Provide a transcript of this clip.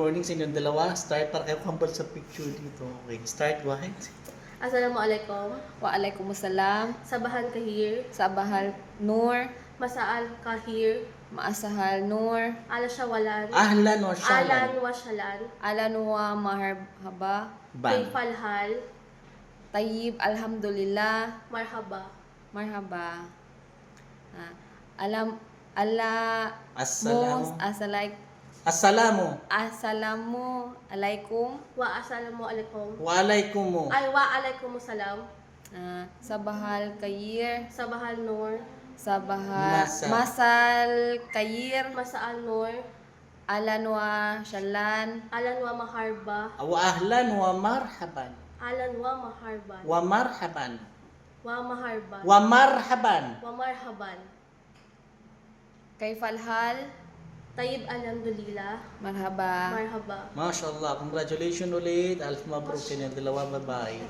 Morning sa inyong dalawa. Start para kayo kambal sa picture dito. Okay, start. Go ahead. Assalamualaikum. Waalaikumsalam. Sabahan kahir. Sabahal Nur. Masaal kahir. Maasahal Nur. Ala syawalan. Ahlan wa Alan sahlan. wa syalan. Alanwa marhaba. Ban. Kayfal hal. Tayyib alhamdulillah. Marhaba. Marhaba. Alam ala Assalamu. Assalamu alaikum. Wa assalamualaikum. Waalaikum. Ay wa alaikumussalam. Sabahal kayir. Sabahal nur. Sabahal masal kayir. Masaal nur. Alanwa shalan. Alan wa maharba. Wa ahlan wa marhaban. Alan wa maharban. Wa marhaban. Wa maharban. Wa marhaban. Wa marhaban. Kayfal hal. Tayyib alhamdulillah. Marhaba. Marhaba. MashaAllah. Congratulations ulit. Alf mabruk sa inyong dalawa. Bye-bye.